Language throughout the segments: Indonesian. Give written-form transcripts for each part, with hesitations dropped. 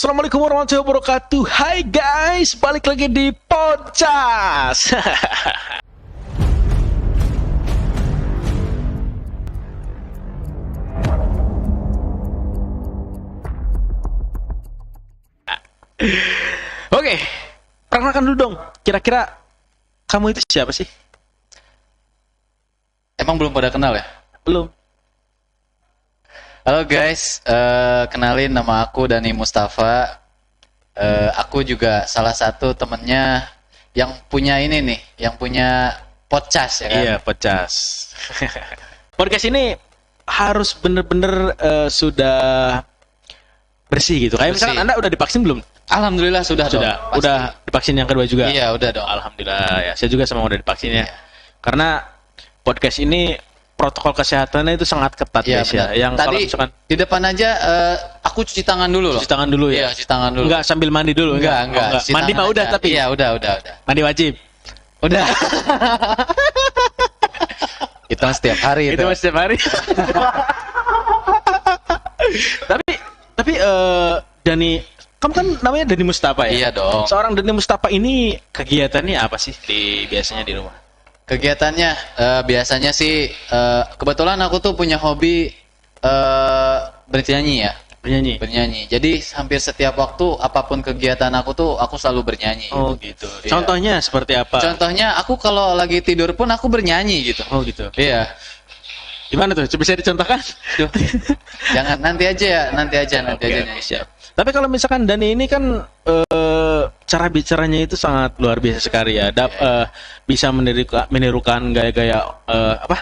Assalamualaikum warahmatullahi wabarakatuh. Hai guys, balik lagi di Podcast. Oke, perkenalkan dulu dong. Kira-kira kamu itu siapa sih? Emang belum pada kenal ya? Belum. Halo guys, kenalin nama aku Dani Mustafa. Aku juga salah satu temennya yang punya ini nih, yang punya podcast ya kan? Iya, Podcast. Podcast ini harus bener-bener sudah bersih gitu. Kayak misalkan Bersih. Anda udah divaksin belum? Alhamdulillah sudah dong. Pasti. Udah divaksin yang kedua juga. Iya udah dong. Alhamdulillah ya. Saya juga sama udah divaksin ya. Iya. Karena podcast ini protokol kesehatannya itu sangat ketat Iya guys ya. benar. Yang kalau Tadi misalkan di depan aja aku cuci tangan dulu loh. cuci tangan dulu ya. Iya cuci tangan dulu. Enggak sambil mandi dulu. Enggak. Oh, Cuci Mandi tangan mah udah aja. tapi. Iya udah. Mandi wajib. Udah. Itu mah setiap hari itu. Itu setiap hari. tapi Dani, kamu kan namanya Dani Mustafa ya? Iya dong. Seorang Dani Mustafa ini kegiatannya apa sih biasanya di rumah? Kegiatannya biasanya sih kebetulan aku tuh punya hobi bernyanyi ya. Bernyanyi. Jadi hampir setiap waktu apapun kegiatan aku tuh aku selalu bernyanyi. Oh gitu. Iya. Contohnya seperti apa? Contohnya aku kalau lagi tidur pun aku bernyanyi gitu. Oh gitu. Iya. Gimana tuh? Bisa dicontohkan? Duh. Jangan nanti aja aja Oke, nyanyi. siap. Tapi kalau misalkan Dani ini kan cara bicaranya itu sangat luar biasa sekali ya. Bisa menirukan gaya-gaya apa?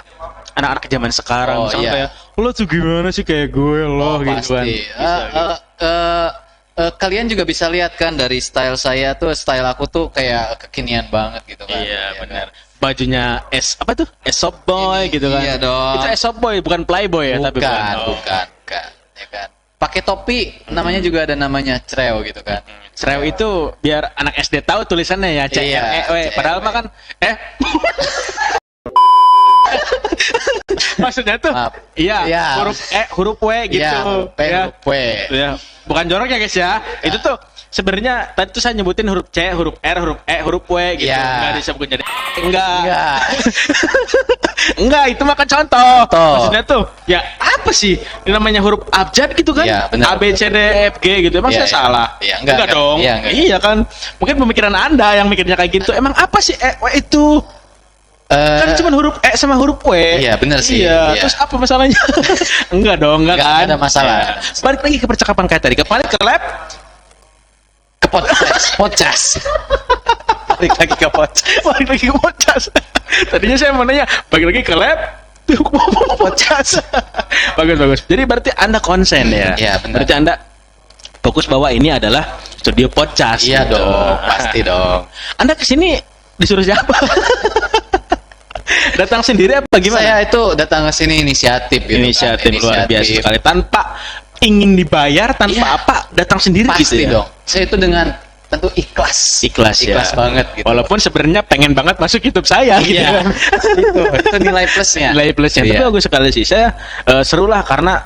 Anak-anak zaman sekarang. Oh, Misalnya iya. kayak, lo tuh gimana sih kayak gue loh gitu kan. Pasti. Bisa, gitu. Kalian juga bisa lihat kan dari style saya tuh, style aku tuh kayak kekinian banget gitu kan. Iya kan? benar. Bajunya apa tuh? Aesop Boy Ini, gitu kan. iya dong. Itu Aesop Boy bukan Playboy ya, tapi Bukan, Oh. bukan, ya kan. Pakai topi, namanya juga ada namanya Creo gitu kan. Cereo itu biar anak SD tahu tulisannya ya, C R E W. Iya, Padahal mah kan maksudnya tuh Maaf. iya, Iya. huruf W gitu. Iya, P, Ya. huruf W. Ya. Bukan jorok ya guys ya. Itu tuh sebenarnya tadi tuh saya nyebutin huruf C, huruf R, huruf E, huruf W gitu. Iya. Enggak disebut jadi enggak. Enggak. Enggak, itu mah kan contoh. Contoh. Maksudnya tuh, ya apa sih? Ini namanya huruf abjad gitu kan? Iya, benar. A B C D E F G gitu. Emang Iya, saya iya. salah? Iya, enggak dong. iya, enggak. Iya kan? Mungkin pemikiran Anda yang mikirnya kayak gitu. Emang apa sih E W itu? Kan cuma huruf E sama huruf W. Iya, benar sih. Iya. Iya. Terus apa masalahnya? Enggak dong, enggak Enggak kan? ada masalah. Ya. Balik lagi ke percakapan kayak tadi. Kembali ke lab. Ke podcast. Balik lagi ke podcast. Tadinya saya mau nanya, balik lagi ke lab. Podcast. Bagus. Jadi berarti Anda konsen ya? Iya, benar. Berarti Anda fokus bahwa ini adalah studio podcast. Iya gitu. dong, pasti dong. Anda kesini disuruh siapa? Datang sendiri apa gimana? Saya itu datang ke sini inisiatif gitu. Inisiatif kan. luar biasa sekali. Tanpa ingin dibayar, tanpa Iya. apa, datang sendiri Pasti gitu ya? dong. Saya itu dengan tentu ikhlas. Ikhlas ya. banget gitu. Walaupun sebenarnya pengen banget masuk YouTube saya gitu Iya. kan. itu nilai plusnya. Nilai plusnya. Iya. Tapi bagus sekali sih. Saya seru lah karena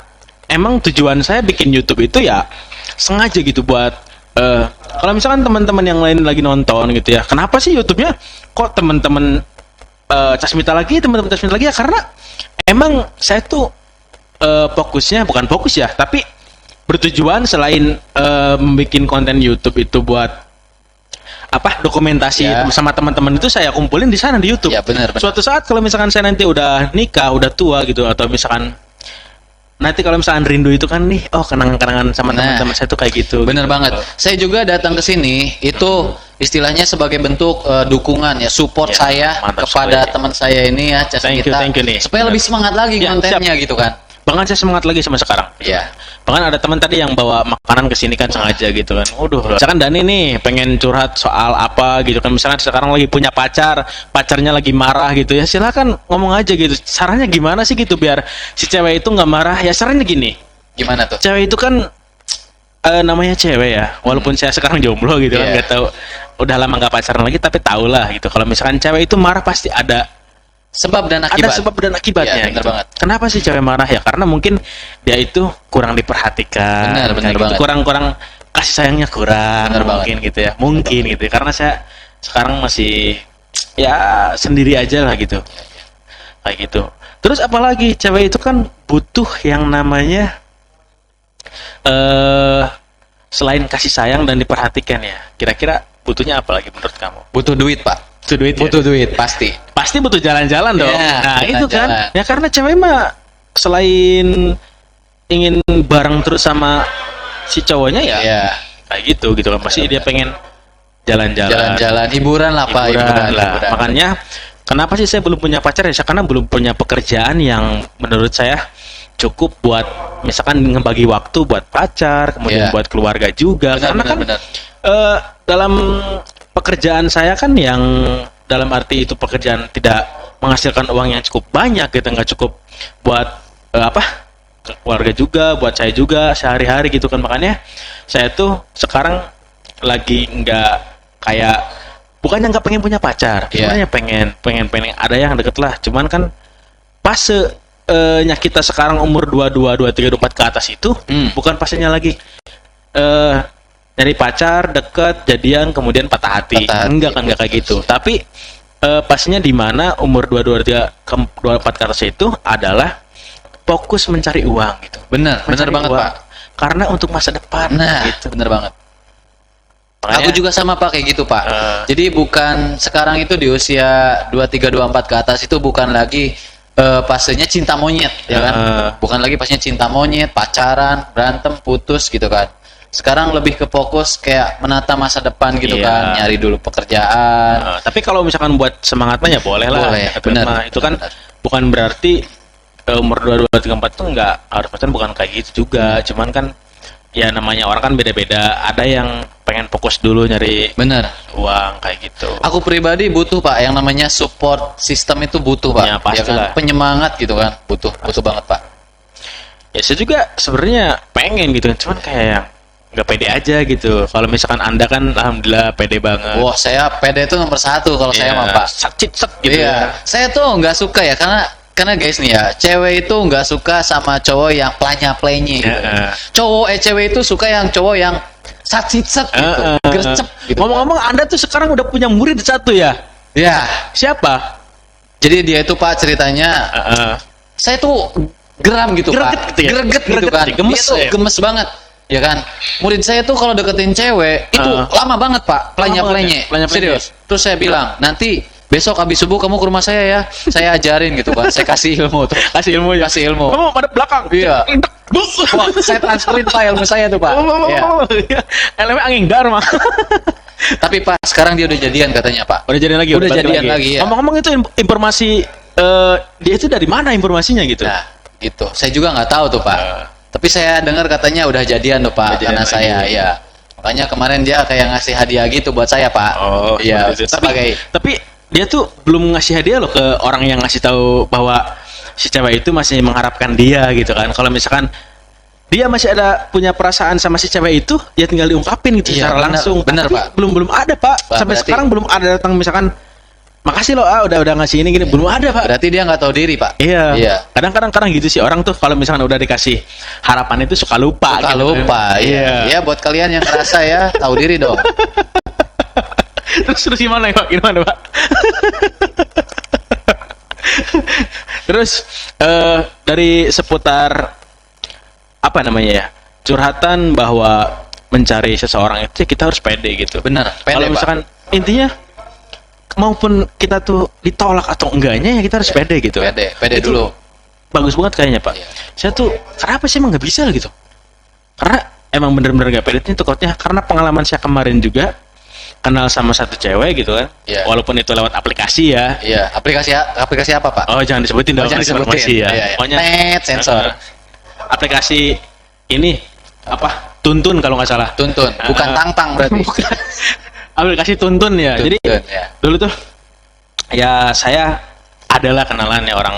emang tujuan saya bikin YouTube itu ya sengaja gitu buat kalau misalkan teman-teman yang lain lagi nonton gitu ya. Kenapa sih YouTube-nya kok teman-teman Casmita lagi ya karena emang saya tuh fokusnya bukan fokus ya, tapi bertujuan selain membuat konten YouTube itu buat apa dokumentasi Ya. sama teman-teman itu saya kumpulin di sana di YouTube. Ya, benar. Suatu saat kalau misalkan saya nanti udah nikah, udah tua gitu, atau misalkan nanti kalau misalkan rindu itu kan nih, oh kenangan-kenangan sama Nah, teman-teman saya tuh kayak gitu. Bener banget. Saya juga datang ke sini itu istilahnya sebagai bentuk dukungan ya, support Ya, saya mantap kepada sekali. teman saya ini ya, Thank you nih. supaya lebih semangat lagi Ya, kontennya gitu kan. Bahkan saya semangat lagi sama sekarang. Iya. Bahkan ada teman tadi yang bawa makanan ke sini kan sengaja gitu kan. Waduh, misalkan Dani nih pengen curhat soal apa gitu kan. Misalkan sekarang lagi punya pacarnya lagi marah gitu ya. Silakan ngomong aja gitu. Sarannya gimana sih gitu biar si cewek itu nggak marah? Ya sarannya gini. Gimana tuh? Cewek itu kan namanya cewek ya. Walaupun saya sekarang jomblo gitu kan, Iya. nggak tahu udah lama nggak pacaran lagi, tapi tau lah gitu. Kalau misalkan cewek itu marah pasti ada Sebab dan akibat. Ada sebab dan akibatnya. Iya, bener gitu. banget. Kenapa sih cewek marah ya? Karena mungkin dia itu kurang diperhatikan. Bener kayak gitu. banget. Kurang kasih sayangnya kurang, Bener mungkin gitu ya, mungkin gitu ya. Karena saya sekarang masih ya sendiri aja lah gitu, kayak gitu. Terus apalagi cewek itu kan butuh yang namanya selain kasih sayang dan diperhatikan ya. Kira-kira butuhnya apa lagi menurut kamu? Butuh duit, Pak. Butuh duit, Butuh duit pasti. pasti butuh jalan-jalan dong. Iya, Nah itu kan, jalan-jalan. ya karena cewek mah selain ingin bareng terus sama si cowoknya ya, Iya. kayak gitu kan. Pasti dia pengen jalan-jalan. Jalan-jalan hiburan lah, Pak. Hiburan lah. Hiburan. Makanya kenapa sih saya belum punya pacar ya? Karena belum punya pekerjaan yang menurut saya cukup buat misalkan ngebagi waktu buat pacar, kemudian Iya. buat keluarga juga. Benar, Karena benar, kan benar. dalam pekerjaan saya kan yang dalam arti itu pekerjaan tidak menghasilkan uang yang cukup banyak gitu, nggak cukup buat ke keluarga juga, buat saya juga sehari-hari gitu kan. Makanya saya tuh sekarang lagi nggak kayak, bukannya nggak pengen punya pacar, Iya. sebenarnya pengen ada yang deket lah. Cuman kan fase nya kita sekarang umur 22, 23, 24 ke atas itu bukan fasenya lagi nyari pacar, deket, jadian, kemudian patah hati. Patah hati. Enggak kayak gitu. Tapi pastinya di mana umur 22, 23 ke 24 ke atas itu adalah fokus mencari uang gitu. Bener Mencari banget, uang. Pak. Karena untuk masa depan Nah, gitu. bener banget. Makanya, Aku juga sama, Pak, kayak gitu, Pak. Jadi bukan sekarang itu di usia 23, 24 ke atas itu bukan lagi fasenya cinta monyet, ya kan? Bukan lagi fasenya cinta monyet, pacaran, berantem, putus gitu kan. Sekarang lebih ke fokus kayak menata masa depan gitu Iya. kan, nyari dulu pekerjaan. tapi kalau misalkan buat semangat mah ya boleh lah. Boleh, Tapi benar, mah itu kan benar. bukan berarti umur 22, 34 tuh nggak harus pacaran, bukan kayak gitu juga. Cuman kan ya namanya orang kan beda-beda. Ada yang pengen fokus dulu nyari Bener. uang kayak gitu. Aku pribadi butuh, Pak, yang namanya support system itu butuh, Pak. Ya, pastilah. kan? Penyemangat gitu kan, butuh banget, Pak. Ya saya juga sebenarnya pengen gitu, cuman kayak yang nggak pede aja gitu. Kalau misalkan Anda kan alhamdulillah pede banget. Wah, saya PD itu nomor 1 kalau saya mah, Pak. Cit gitu Iya, ya. saya tuh nggak suka ya karena guys nih ya, cewek itu nggak suka sama cowok yang planya-plenyi gitu. Cewek itu suka yang cowok yang sat-sit gitu, gercep gitu. Ngomong-ngomong Anda tuh sekarang udah punya murid satu ya? Ya, Siapa? jadi dia itu, Pak, ceritanya saya tuh geram gitu, Greget Pak. gitu ya? Greget gitu Greget kan. ya, gemes Dia tuh ya? gemes banget. Ya kan, murid saya tuh kalau deketin cewek itu lama banget, Pak, planya-plenye. Planya-plenye. Serius. Terus saya bilang, nanti besok habis subuh kamu ke rumah saya ya, saya ajarin gitu kan, saya kasih ilmu tuh, Kasih ilmu ya. kasih ilmu. Kamu pada belakang. Iya. Intek. Buk. Wah, saya transferin, Pak, ilmu saya tuh, Pak. Iya. LM angin dharma. Tapi, Pak, sekarang dia udah jadian katanya, Pak. Udah jadian lagi. Udah balik jadian lagi, ya. Ngomong-ngomong itu informasi dia itu dari mana informasinya gitu? Nah, gitu. Saya juga nggak tahu tuh, Pak. Tapi saya dengar katanya udah jadian tuh, Pak, Udah jadian karena lagi. saya, ya. Makanya kemarin dia kayak ngasih hadiah gitu buat saya, Pak. Oh, iya. seperti itu. Sebagai Tapi dia tuh belum ngasih hadiah loh ke orang yang ngasih tahu bahwa si cewek itu masih mengharapkan dia gitu kan. Kalau misalkan dia masih ada punya perasaan sama si cewek itu, ya tinggal diungkapin gitu Iya, secara benar, langsung. benar, Tapi Pak. belum ada, Pak. Wah, Sampai berarti- sekarang belum ada datang misalkan makasih loh udah ngasih ini gini, belum ada, Pak. berarti dia nggak tahu diri, Pak. Iya. Iya. Kadang-kadang gitu sih orang tuh kalau misalkan udah dikasih harapan itu suka lupa. Suka gitu. lupa, iya. Ya, buat kalian yang ngerasa ya, tahu diri dong. Terus gimana ya, Pak? Gimana, Pak? Terus dari seputar apa namanya ya? Curhatan bahwa mencari seseorang itu kita harus pede gitu. Bener, pede, Kalau Pak. misalkan intinya maupun kita tuh ditolak atau enggaknya ya kita harus pede gitu. Pede Itu dulu. Bagus banget kayaknya, Pak. Iya. Saya tuh kenapa sih emang nggak bisa gitu? Karena emang bener-bener gak pede itu takutnya karena pengalaman saya kemarin juga kenal sama satu cewek gitu kan. Iya. Walaupun itu lewat aplikasi ya. Iya, aplikasi apa, Pak? Oh, jangan disebutin dong. jangan informasi disebutin. ya. Iya, iya. Pokoknya Net, sensor. aplikasi ini apa? Tuntun kalau nggak salah. Tuntun, bukan tang-tang berarti. Bukan. Aplikasi Tuntun ya. Jadi Tuntun, ya. dulu tuh ya saya adalah kenalan ya orang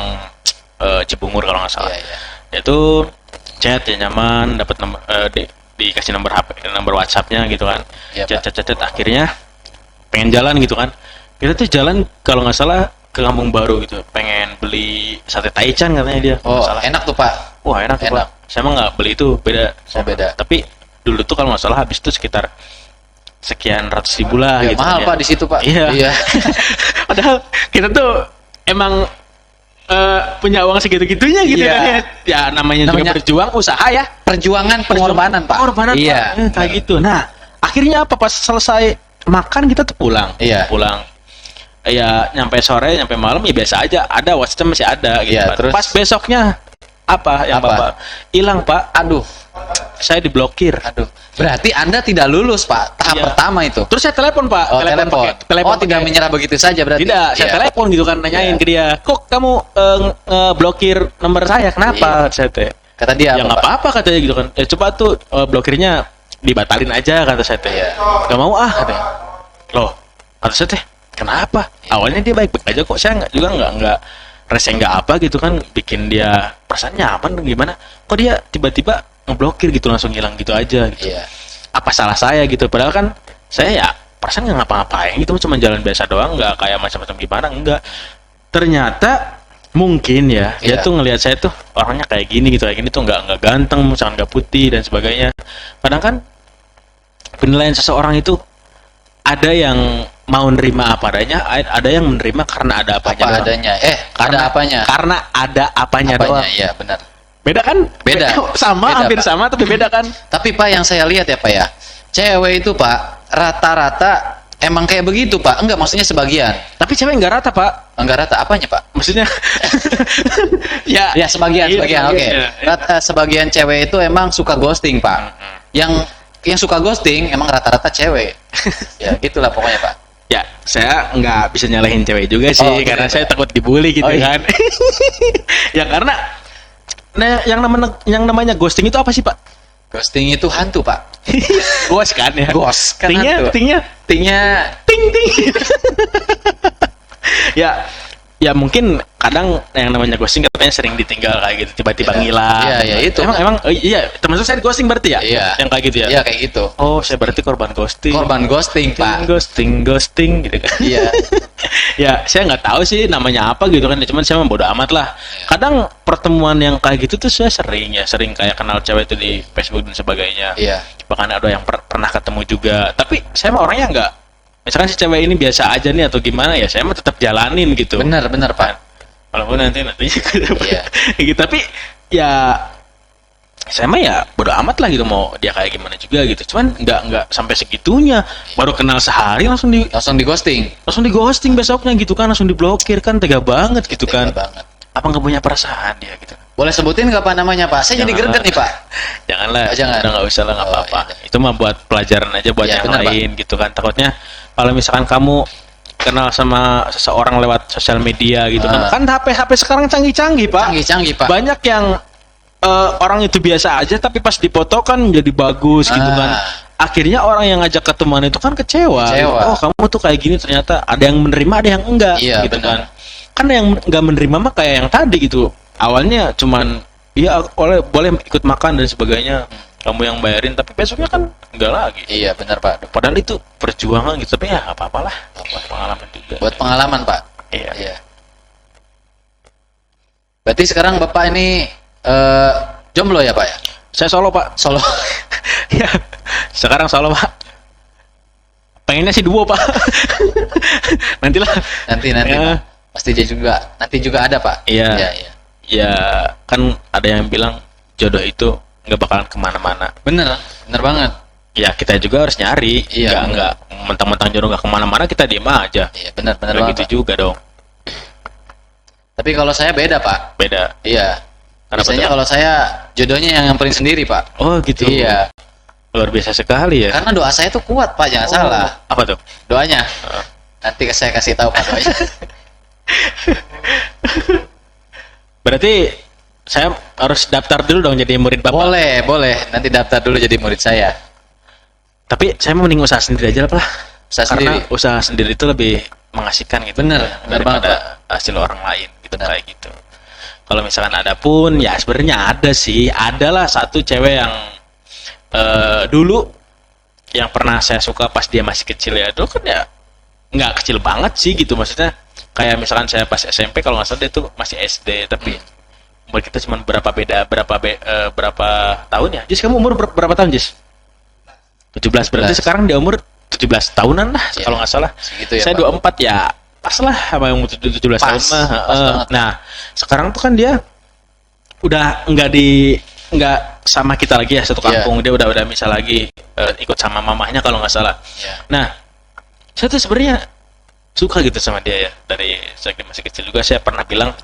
Cibungur kalau nggak salah. Iya, iya. Dia tuh chat ya nyaman, dapat nomor dikasih nomor HP, nomor WhatsApp-nya gitu kan. Iya, Chat akhirnya pengen jalan gitu kan. Kita tuh jalan kalau nggak salah ke Kampung Baru gitu, pengen beli sate taichan katanya dia. kalau Oh, nggak salah. enak tuh, Pak. Wah enak tuh, enak. Pak. Saya mah nggak beli itu, beda. Oh, beda. Tapi dulu tuh kalau nggak salah habis itu sekitar sekian ratus ribu lah Ya, gitu mahal kan, Pak di situ Pak. Iya. Iya. Padahal kita tuh emang punya uang segitu-gitunya gitu Iya. kan ya. Ya namanya juga Namanya- berjuang usaha ya. Perjuangan pengorbanan Pak. Pengorbanan Iya. Pak. Kayak gitu. Nah, akhirnya apa pas selesai makan kita tuh pulang. Iya. Pulang. Ya nyampe sore, nyampe malam ya biasa aja. Ada WhatsApp masih ada gitu. Iya, Pak. terus? Pas besoknya apa yang Apa? Bapak hilang Pak? Aduh, Saya diblokir. aduh. Berarti Anda tidak lulus Pak tahap Iya. pertama itu. Terus saya telepon Pak. Oh, telepon. pakai- Tidak menyerah begitu saja berarti. Tidak, saya Iya. telepon gitu kan nanyain Iya. ke dia. Kok kamu ngeblokir nomor saya? Kenapa? Saya teh. Kata dia Ya apa nggak Pak? apa-apa katanya gitu kan. Coba tuh blokirnya dibatalin aja kata saya teh. Iya. Gak mau ah katanya. Loh, kata saya teh. Kenapa? Awalnya dia baik-baik aja kok. Saya nggak rese nggak apa gitu kan, bikin dia perasaan nyaman gimana. Kok dia tiba-tiba ngeblokir gitu langsung hilang gitu aja gitu. Iya. Apa salah saya gitu? Padahal kan saya ya perasaan nggak ngapa-ngapain gitu, cuma jalan biasa doang, nggak kayak macam-macam gimana, enggak. Ternyata mungkin ya dia Iya. tuh ngelihat saya tuh orangnya kayak gini gitu, kayak gini tuh nggak ganteng, misalkan nggak putih dan sebagainya. Padahal kan penilaian seseorang itu ada yang mau nerima apa adanya, ada yang menerima karena ada apanya Apa doang. adanya. Karena Ada apanya? Karena ada apanya, doang. Iya, benar. Beda kan? Beda. Sama, Beda, hampir Pak. sama tapi beda kan? Tapi Pak yang saya lihat ya Pak ya, cewek itu Pak rata-rata emang kayak begitu Pak. Enggak, maksudnya sebagian. Tapi cewek nggak rata Pak. Enggak rata apanya Pak? Maksudnya ya Ya sebagian, iya, sebagian. Oke. iya. Sebagian cewek itu emang suka ghosting Pak. Yang suka ghosting emang rata-rata cewek. Ya gitulah pokoknya Pak. Ya, saya nggak bisa nyalahin cewek juga sih, Oh, karena gitu. saya takut dibully gitu Oh, iya. kan. Ya karena yang namanya ghosting itu apa sih Pak? Ghosting itu hantu Pak. Ghost kan ya? Ghost kan Tingnya, hantu. tingnya, Tingnya ting ting. Ya mungkin kadang yang namanya ghosting katanya sering ditinggal kayak gitu, tiba-tiba Iya. ngilang. Iya, iya, itu. Emang iya, termasuk saya di ghosting berarti ya? Iya. Yang kayak gitu ya? Iya kayak gitu. Oh, saya berarti korban ghosting. Korban ghosting Pak. Ghosting gitu kan. Iya. Ya saya nggak tahu sih namanya apa gitu kan, cuman saya mah bodo amat lah. Kadang pertemuan yang kayak gitu tuh saya sering kayak kenal cewek itu di Facebook dan sebagainya. Iya. Bahkan ada yang pernah ketemu juga, tapi saya mah orangnya nggak, misalkan si cewek ini biasa aja nih atau gimana ya saya mah tetap jalanin gitu. Benar Pak. Walaupun nantinya Iya. gitu, tapi ya saya mah ya bodo amat lah gitu, mau dia kayak gimana juga gitu. Cuman nggak sampai segitunya, baru kenal sehari langsung Langsung di ghosting. ghosting besoknya gitu kan, langsung diblokir kan, tega banget gitu kan. Tega banget. Apa nggak punya perasaan dia gitu? Boleh sebutin nggak Pak namanya Pak? Saya jadi Janganlah. greget nih Pak. Janganlah, Oh, jangan. udah nggak usah lah, nggak Oh, apa-apa. iya. Itu mah buat pelajaran aja buat Iya, yang benar, lain gitu kan. Takutnya kalau misalkan kamu kenal sama seseorang lewat sosial media gitu kan. Ah. Kan HP sekarang canggih-canggih, Pak. Canggih-canggih Pak. Banyak yang orang itu biasa aja tapi pas dipoto kan jadi bagus gitu Ah. kan. Akhirnya orang yang ngajak ketemuan itu kan kecewa. Kecewa. Oh, kamu tuh kayak gini, ternyata ada yang menerima, ada yang enggak Iya, gitu benar. kan. Kan yang enggak menerima mah kayak yang tadi gitu. Awalnya cuman ya boleh ikut makan dan sebagainya. Kamu yang bayarin, tapi besoknya kan enggak lagi. Iya benar Pak. Padahal itu perjuangan gitu, tapi ya apa-apalah. Buat pengalaman juga. Buat pengalaman Pak. Iya. Iya. Berarti sekarang Bapak ini jomblo ya Pak ya? Saya solo, Pak. Solo. Ya, sekarang solo, Pak. Pengennya sih duo, Pak. Nantilah. Nanti Ya. Pak. Pasti dia juga nanti juga ada Pak. Iya. Iya, iya. Ya, kan ada yang bilang jodoh itu nggak bakalan kemana-mana. Bener banget. Ya, kita juga harus nyari. Iya, Nggak mentang-mentang jodoh nggak kemana-mana, kita diem aja. Iya benar Nggak banget. gitu Pak. juga dong. Tapi kalau saya beda Pak. Beda. Iya. Kenapa Biasanya tuh? kalau saya jodohnya yang nyamperin sendiri Pak. Oh, gitu. Iya. Luar biasa sekali ya. Karena doa saya tuh kuat Pak, jangan salah. Apa tuh? Doanya. Nanti saya kasih tahu Pak doanya. Berarti saya harus daftar dulu dong jadi murid Bapak. boleh. Nanti daftar dulu jadi murid saya. Tapi saya mending usaha sendiri aja lah. Usaha Karena sendiri. usaha sendiri itu lebih mengasihkan gitu. Bener banget, daripada hasil orang lain gitu, Bener. kayak gitu. Kalau misalkan ada pun, ya sebenarnya ada sih. Adalah satu cewek yang dulu yang pernah saya suka pas dia masih kecil ya. Dulu kan ya nggak kecil banget sih gitu, maksudnya. Kayak misalkan saya pas SMP kalau nggak salah dia tuh masih SD, tapi umur kita cuma berapa tahun ya? Jis, kamu umur berapa tahun, Jis? 17 berarti 17. sekarang dia umur 17 tahunan lah Iya. kalau nggak salah. Segitu ya, Saya Pak. 24 ya pas lah sama yang 17 Pas, tahun mah. pas banget. Nah, sekarang tuh kan dia udah nggak sama kita lagi ya satu Iya. kampung. Dia udah misal lagi ikut sama mamahnya kalau nggak salah. Iya. Nah, saya tuh sebenarnya suka gitu sama dia ya. Dari saya masih kecil juga saya pernah bilang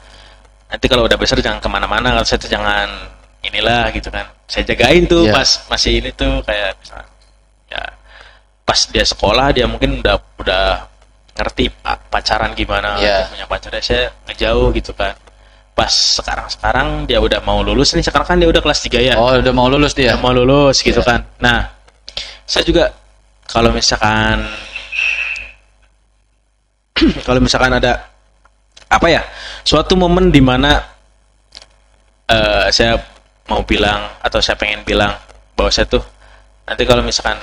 nanti kalau udah besar jangan kemana-mana, kalau saya tuh jangan inilah gitu kan. Saya jagain tuh Iya. pas masih ini tuh kayak misalnya ya pas dia sekolah dia mungkin udah ngerti pacaran gimana, Iya. punya pacarnya saya ngejauh gitu kan. Pas sekarang dia udah mau lulus nih, sekarang kan dia udah kelas 3 ya. Oh, udah mau lulus dia. Udah mau lulus gitu Iya. kan. Nah, saya juga kalau misalkan ada apa ya suatu momen di mana saya mau bilang atau saya pengen bilang bahwa saya tuh nanti kalau misalkan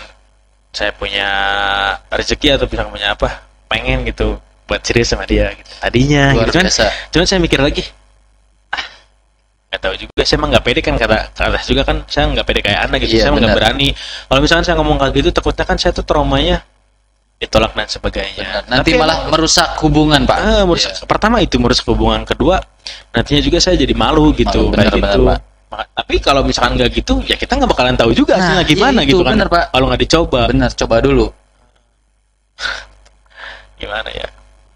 saya punya rezeki atau bisa punya apa pengen gitu buat serius sama dia gitu. Tadinya Luar gitu kan. biasa. Cuman saya mikir lagi nggak tahu juga, saya emang nggak pede kan, kata juga kan saya nggak pede kayak anda gitu. Iya, Saya emang nggak benar. berani kalau misalkan saya ngomong kayak gitu, takutnya kan saya tuh traumanya ditolak dan sebagainya. Benar. Nanti Tapi malah emang- merusak hubungan, Pak. merusak. Iya. Pertama itu merusak hubungan, kedua nantinya juga saya jadi malu gitu. Malu, kayak benar, gitu. benar, Tapi kalau misalkan nggak gitu ya kita nggak bakalan tahu juga Nah, hasilnya gimana iya gitu itu, kan. benar, Pak. Kalau nggak dicoba Benar, coba dulu. gimana ya,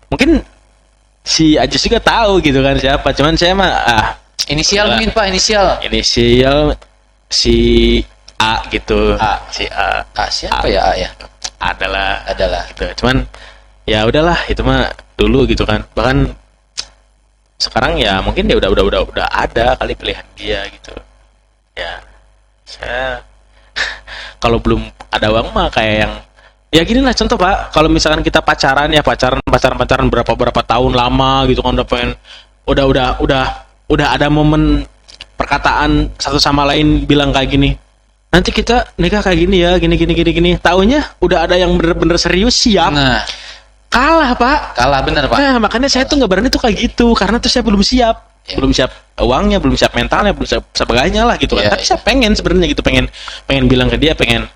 mungkin si Ajis juga tahu gitu kan siapa, cuman saya mah Inisial Yalah. mungkin, Pak, inisial. inisial si A gitu. A. Si A Siapa ya, A ya? adalah Adalah. gitu. Cuman ya udahlah itu mah dulu gitu kan. Bahkan sekarang ya mungkin dia udah ada kali pilihan dia gitu. Ya saya kalau belum ada uang mah kayak yang ya gini lah contoh Pak, kalau misalkan kita pacaran berapa tahun lama gitu kan, udah pengen udah ada momen perkataan satu sama lain bilang kayak gini, nanti kita nikah kayak gini ya, gini. Taunya udah ada yang bener-bener serius siap, Nah, kalah Pak. kalah bener, Pak. Nah makanya saya tuh nggak berani tuh kayak gitu, karena tuh saya belum siap. Iya. Belum siap uangnya, belum siap mentalnya, belum siap sebagainya lah gitu kan. Iya, Tapi iya. saya pengen sebenarnya gitu, pengen bilang ke dia, pengen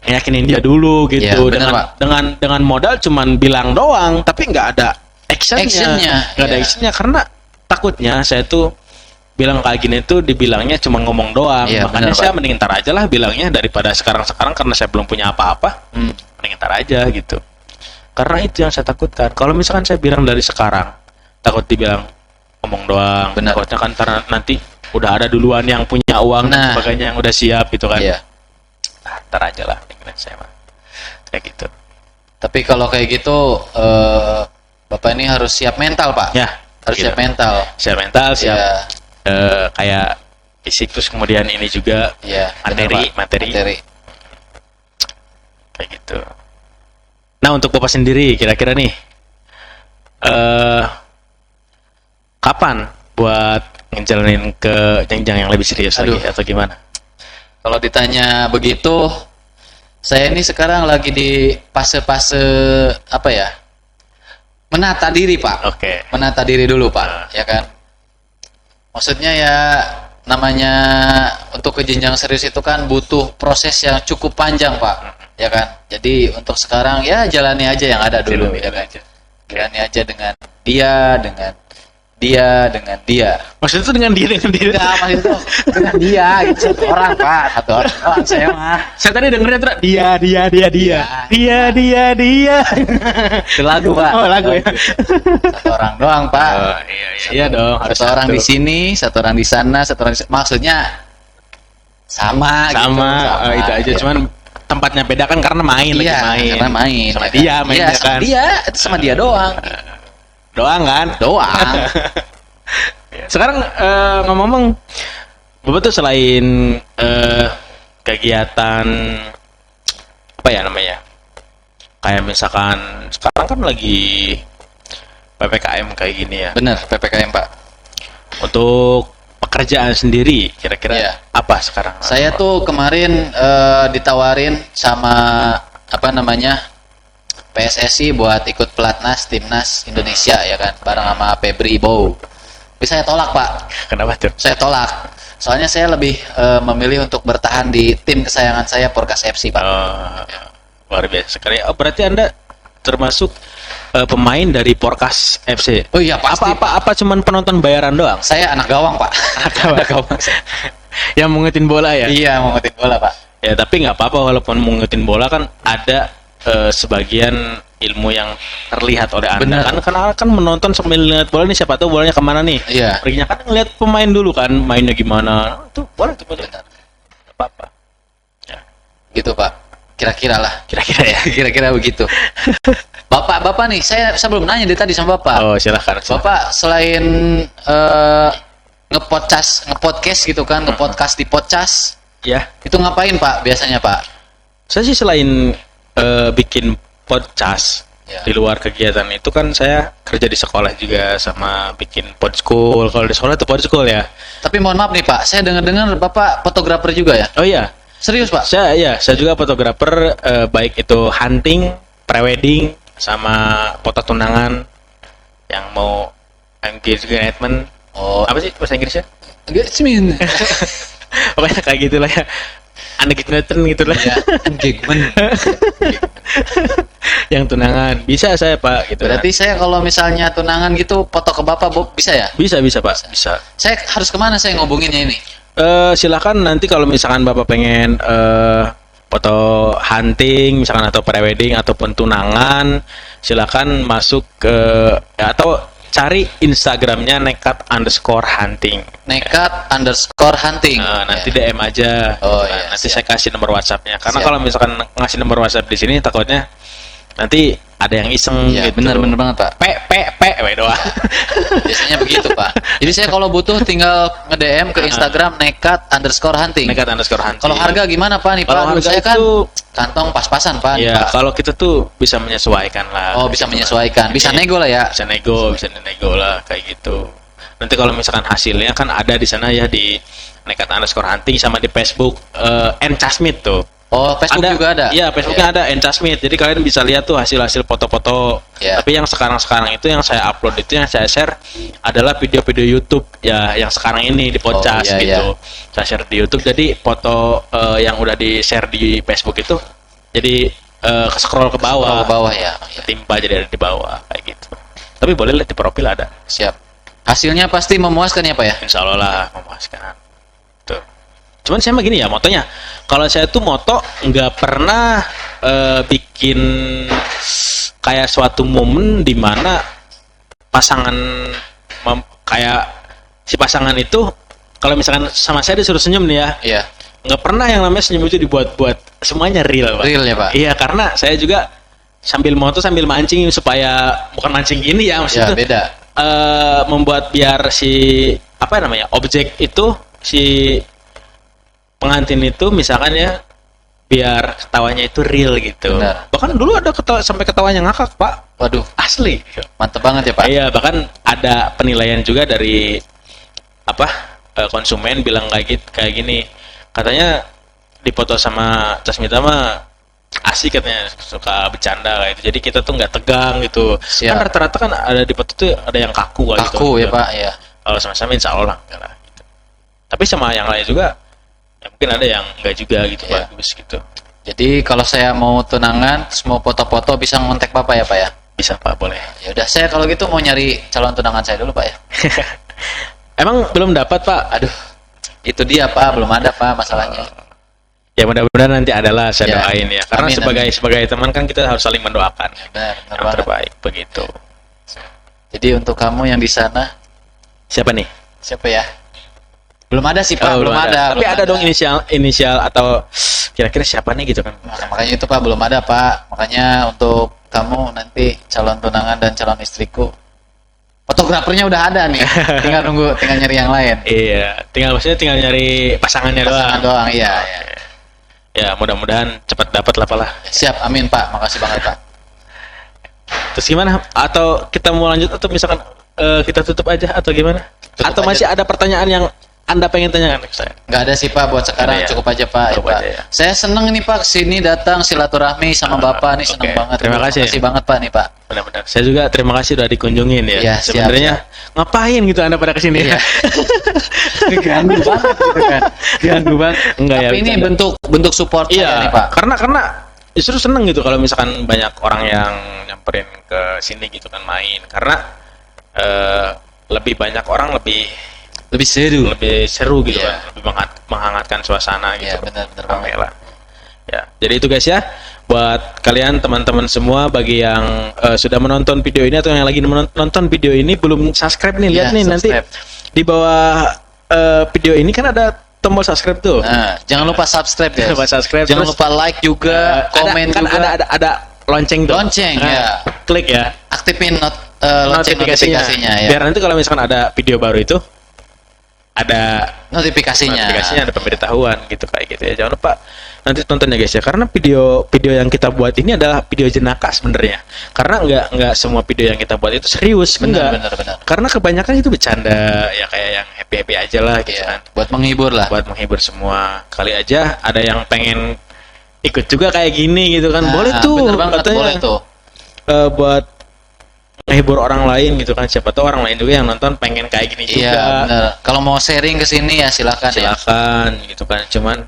yakinin dia dulu gitu. Iya, bener, Pak. dengan modal cuman bilang doang, tapi nggak ada actionnya, nggak ada Iya. actionnya, karena takutnya saya tuh bilang kayak gini tuh dibilangnya cuma ngomong doang. Iya, Makanya bener, saya Pak. mending ntar aja lah bilangnya daripada sekarang karena saya belum punya apa-apa. Mending ntar aja gitu. Karena itu yang saya takutkan. Kalau misalkan saya bilang dari sekarang, takut dibilang ngomong doang. Benar. Takutnya kan nanti udah ada duluan yang punya uang dan Nah. sebagainya, yang udah siap gitu kan. Iya. Ntar aja lah, pikiran saya mah. Kayak gitu. Tapi kalau kayak gitu, Bapak ini harus siap mental, Pak. Ya, Harus gitu. siap mental. Siap mental, siap Iya. kayak fisik, terus kemudian ini juga Iya, bener, Pak. materi. Materi. Kayak gitu. Nah untuk Bapak sendiri kira-kira nih kapan buat ngejalanin ke jenjang yang lebih serius Aduh. lagi atau gimana? Kalau ditanya begitu, saya ini sekarang lagi di fase-fase apa ya? Menata diri, Pak. Oke. Menata diri dulu, Pak, ya kan? Maksudnya ya namanya untuk ke jenjang serius itu kan butuh proses yang cukup panjang, Pak, ya kan? Jadi untuk sekarang ya jalani aja yang ada dulu, Jalani ya kan? aja. Jalani aja dengan dia, dengan dia. Maksudnya itu dengan dia. Enggak, maksud itu dengan dia, gitu. Satu orang, Pak. Satu orang doang, saya mah. Saya tadi dengernya tuh dia. Iya. Dia. Itu lagu, Pak. Oh, lagu ya. Satu orang doang, Pak. Oh, iya dong. Harus Satu orang di sini, satu orang di sana, satu orang di maksudnya sama gitu, Sama, itu aja. iya. Cuman tempatnya beda kan karena main lagi Iya, main. karena main. Sama ya kan? dia mainnya Iya, sama kan. dia, itu sama dia doang. Doang kan? Doang. Sekarang ngomong-ngomong, Bapak tuh selain kegiatan apa ya namanya? Kayak misalkan sekarang kan lagi PPKM kayak gini ya. Bener, PPKM, Pak. Untuk pekerjaan sendiri kira-kira Iya. apa sekarang? Saya tuh kemarin ditawarin sama apa namanya PSSI buat ikut pelatnas timnas Indonesia ya kan bareng sama Febri Ibow. Tapi saya tolak, Pak. Kenapa tuh? Saya tolak. Soalnya saya lebih memilih untuk bertahan di tim kesayangan saya, Porkas FC, Pak. Luar biasa sekali. Oh, berarti Anda termasuk pemain dari Porkas FC. Oh iya, pasti. Apa cuman penonton bayaran doang? Saya anak gawang, Pak. Anak gawang. Yang mengutin bola ya? Iya, mengutin bola, Pak. Ya, tapi nggak apa-apa walaupun mengutin bola kan ada sebagian ilmu yang terlihat oleh Anda. Benar. Karena kan menonton sambil lihat bola nih, siapa tahu bolanya kemana nih. Iya. Perginya kan ngeliat pemain dulu kan, mainnya gimana. Tuh, boleh tuh. Benar. Apa-apa. Ya. Gitu, Pak. Kira-kira lah. Kira-kira ya. Kira-kira begitu. Bapak nih, saya belum nanya dari tadi sama Bapak. Oh, silakan. Bapak selain ngepodcast gitu kan, ngepodcast di podcast, Ya. itu ngapain Pak biasanya Pak? Saya sih selain bikin podcast Ya. di luar kegiatan itu kan saya kerja di sekolah juga sama bikin podschool. Kalau di sekolah itu podschool ya. Tapi mohon maaf nih Pak, saya dengar Bapak fotografer juga ya? Oh iya, Serius Pak? saya juga fotografer, baik itu hunting, prewedding, sama foto tunangan yang mau engagement. Oh, Apa sih bahasa Inggrisnya? engagement. Pokoknya kayak gitulah ya. Engagement gitulah. Ya, engagement. Yang tunangan bisa saya Pak gitu. Berarti saya kalau misalnya tunangan gitu foto ke Bapak bisa ya? Bisa Pak, bisa. Saya harus kemana saya ngobonginnya ini? Silakan nanti kalau misalkan Bapak pengen foto hunting misalkan atau prewedding ataupun tunangan, silakan masuk ke atau cari Instagramnya nekat_hunting. Nekat_hunting. Nanti DM aja. Oh, iya, Nanti siap. saya kasih nomor WhatsApp-nya. Karena Siap. kalau misalkan ngasih nomor WhatsApp di sini takutnya nanti ada yang iseng Ya, gitu. benar banget Pak. We doang. Biasanya begitu Pak. Jadi saya kalau butuh tinggal nge-DM ke Instagram nekat_hunting. Nekat_hunting. Kalau harga gimana Pak nih Pak? Kalau Dulu harga saya kan itu kantong pas-pasan Pak. nih, ya Pak. kalau kita tuh bisa menyesuaikan lah. Oh bisa Gitu. menyesuaikan, bisa Iya. nego lah ya. Bisa nego lah kayak gitu. Nanti kalau misalkan hasilnya kan ada di sana ya di nekat_hunting sama di Facebook Encasmith tuh. Oh Facebook juga ada. Iya, Facebooknya ada Encasmith. Jadi kalian bisa lihat tuh hasil-hasil foto-foto. Iya. Tapi yang sekarang itu yang saya upload itu yang saya share adalah video-video YouTube ya yang sekarang ini di podcast iya, gitu. Saya share di YouTube. Jadi foto yang udah di share di Facebook itu jadi scroll ke bawah. Ke bawah ya. Ya. Timpa jadi ada di bawah kayak gitu. Tapi boleh lihat di profil ada. Siap. Hasilnya pasti memuaskan ya Pak ya. Insya Allah lah memuaskan. Tuh. Cuman saya mah gini ya motonya. Kalau saya tuh moto nggak pernah bikin kayak suatu momen di mana pasangan kayak si pasangan itu kalau misalkan sama saya disuruh senyum nih ya. Iya. Nggak pernah yang namanya senyum itu dibuat-buat. Semuanya real, Pak. Real ya Pak. Iya, karena saya juga sambil moto sambil mancing supaya bukan mancing gini ya Ya maksudnya. beda. Membuat biar si apa namanya objek itu si pengantin itu misalkan ya biar ketawanya itu real gitu. Benar. Bahkan dulu ada sampai ketawanya ngakak Pak, Waduh, asli. mantep banget ya Pak. Iya, bahkan ada penilaian juga dari apa konsumen bilang kayak gini, katanya dipoto sama Casmita mah asik katanya, suka bercanda kayak itu. Jadi kita tuh nggak tegang gitu. Siap. Kan rata-rata kan ada di foto tuh ada yang kaku kayak gitu. Kaku ya Pak ya. Kalau sama-sama insya Allah enggak lah. Gitu. Tapi sama yang lain juga ya mungkin ada yang enggak juga gitu Iya. bagus gitu. Jadi kalau saya mau tunangan, terus mau foto-foto bisa ngontek Bapak ya Pak ya. Bisa Pak, boleh. Ya udah, saya kalau gitu mau nyari calon tunangan saya dulu Pak ya. Emang belum dapat Pak? Aduh, itu dia Pak, belum ada Pak masalahnya. Ya mudah-mudahan nanti adalah saya Ya. doain ya. Karena Amin, sebagai teman kan kita harus saling mendoakan Benar, benar yang banget. terbaik begitu. Jadi untuk kamu yang di sana, Siapa nih? siapa ya? Belum ada sih Pak, Oh, belum ada. Tapi belum ada dong inisial atau kira-kira siapa nih gitu kan? Nah, makanya itu Pak belum ada Pak. Makanya untuk kamu nanti calon tunangan dan calon istriku, fotografernya udah ada nih. tinggal nyari yang lain. Iya, maksudnya tinggal nyari pasangannya Pasangan doang. doang, iya. Ya. Ya mudah-mudahan cepat dapat lah Pak. Siap, amin Pak. Makasih banget Pak. Terus gimana? Atau kita mau lanjut atau misalkan kita tutup aja atau gimana? Tutup atau aja. masih ada pertanyaan yang Anda pengen tanyakan ke saya? Nggak ada sih Pak buat sekarang, Ada ya? cukup aja Pak. Cukup Pak. aja ya. Saya seneng nih Pak kesini datang silaturahmi sama Bapak nih, seneng oke. banget. Terima kasih. banget Pak nih Pak. Benar-benar. Saya juga terima kasih udah dikunjungin ya. Iya, siap, Sebenarnya ngapain gitu Anda pada kesini? Iya. Ganggu banget gitu kan. Ganggu banget. Enggak ya. Tapi ini bercanda. bentuk support Iya, saya nih Pak. karena justru seneng gitu kalau misalkan banyak orang yang nyamperin ke sini gitu kan main, karena lebih banyak orang lebih Lebih seru. gitu Iya. kan, lebih menghangatkan suasana gitu. Iya, benar-benar Rame banget. lah. Ya, jadi itu guys ya, buat kalian teman-teman semua, bagi yang sudah menonton video ini atau yang lagi menonton video ini belum subscribe nih, lihat Iya, nih nanti subscribe. di bawah video ini kan ada tombol subscribe tuh. Nah, jangan lupa subscribe ya. Jangan lupa subscribe, Jangan terus, lupa like juga, komen kan juga. ada lonceng tuh. Lonceng, Nah, ya. Klik ya. Aktifin lonceng notifikasinya ya. Biar nanti kalau misalkan ada video baru itu ada Notifikasinya. ada pemberitahuan gitu kayak gitu ya. Jangan lupa nanti tonton ya guys ya, karena video yang kita buat ini adalah video jenaka sebenarnya. Karena nggak semua video yang kita buat itu serius, Benar, enggak. benar. Karena kebanyakan itu bercanda ya, kayak yang happy aja lah gitu Iya, kan. buat menghibur lah. Buat menghibur semua. Kali aja ada yang pengen ikut juga kayak gini gitu kan. Nah, Boleh tuh bener banget, katanya. boleh tuh. Buat menghibur orang lain gitu kan, siapa tahu orang lain juga yang nonton pengen kayak gini Iya, juga. benar. Kalau mau sharing ke sini ya silakan ya. Silakan gitu kan, cuman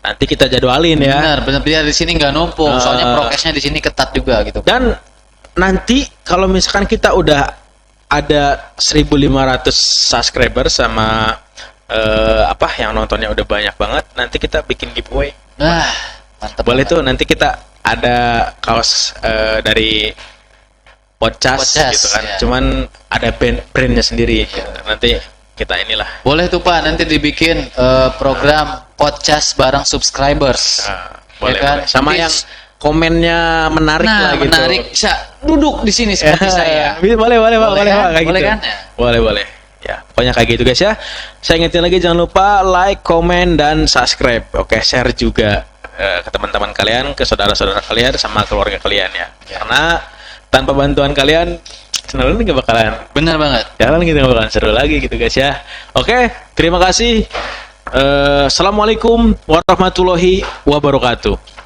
nanti kita jadwalin ya. Benar, biar di sini nggak numpuk. Soalnya prokesnya di sini ketat juga gitu. Dan nanti kalau misalkan kita udah ada 1.500 subscriber sama yang nontonnya udah banyak banget, nanti kita bikin giveaway. Nah, mantap. Boleh banget. tuh, nanti kita ada kaos dari Podcast gitu kan. ya. Cuman ada brandnya sendiri. Nanti kita inilah. Boleh tuh Pak, nanti dibikin program podcast bareng subscribers. Boleh, Ya kan? boleh. Sama Nanti- yang komennya menarik Nah, lah gitu. menarik. Bisa duduk di sini seperti saya. Boleh, Pak, Boleh boleh kan? Pak, kayak Boleh gitu. kan? Boleh. Ya, pokoknya kayak gitu guys ya. Saya ingetin lagi, jangan lupa like, komen, dan subscribe. Oke, share juga ke teman-teman kalian, ke saudara-saudara kalian, sama keluarga kalian ya. Karena tanpa bantuan kalian, channel ini gak bakalan Benar banget. jalan gitu, gak bakalan seru lagi gitu guys ya. Oke, terima kasih. Assalamualaikum warahmatullahi wabarakatuh.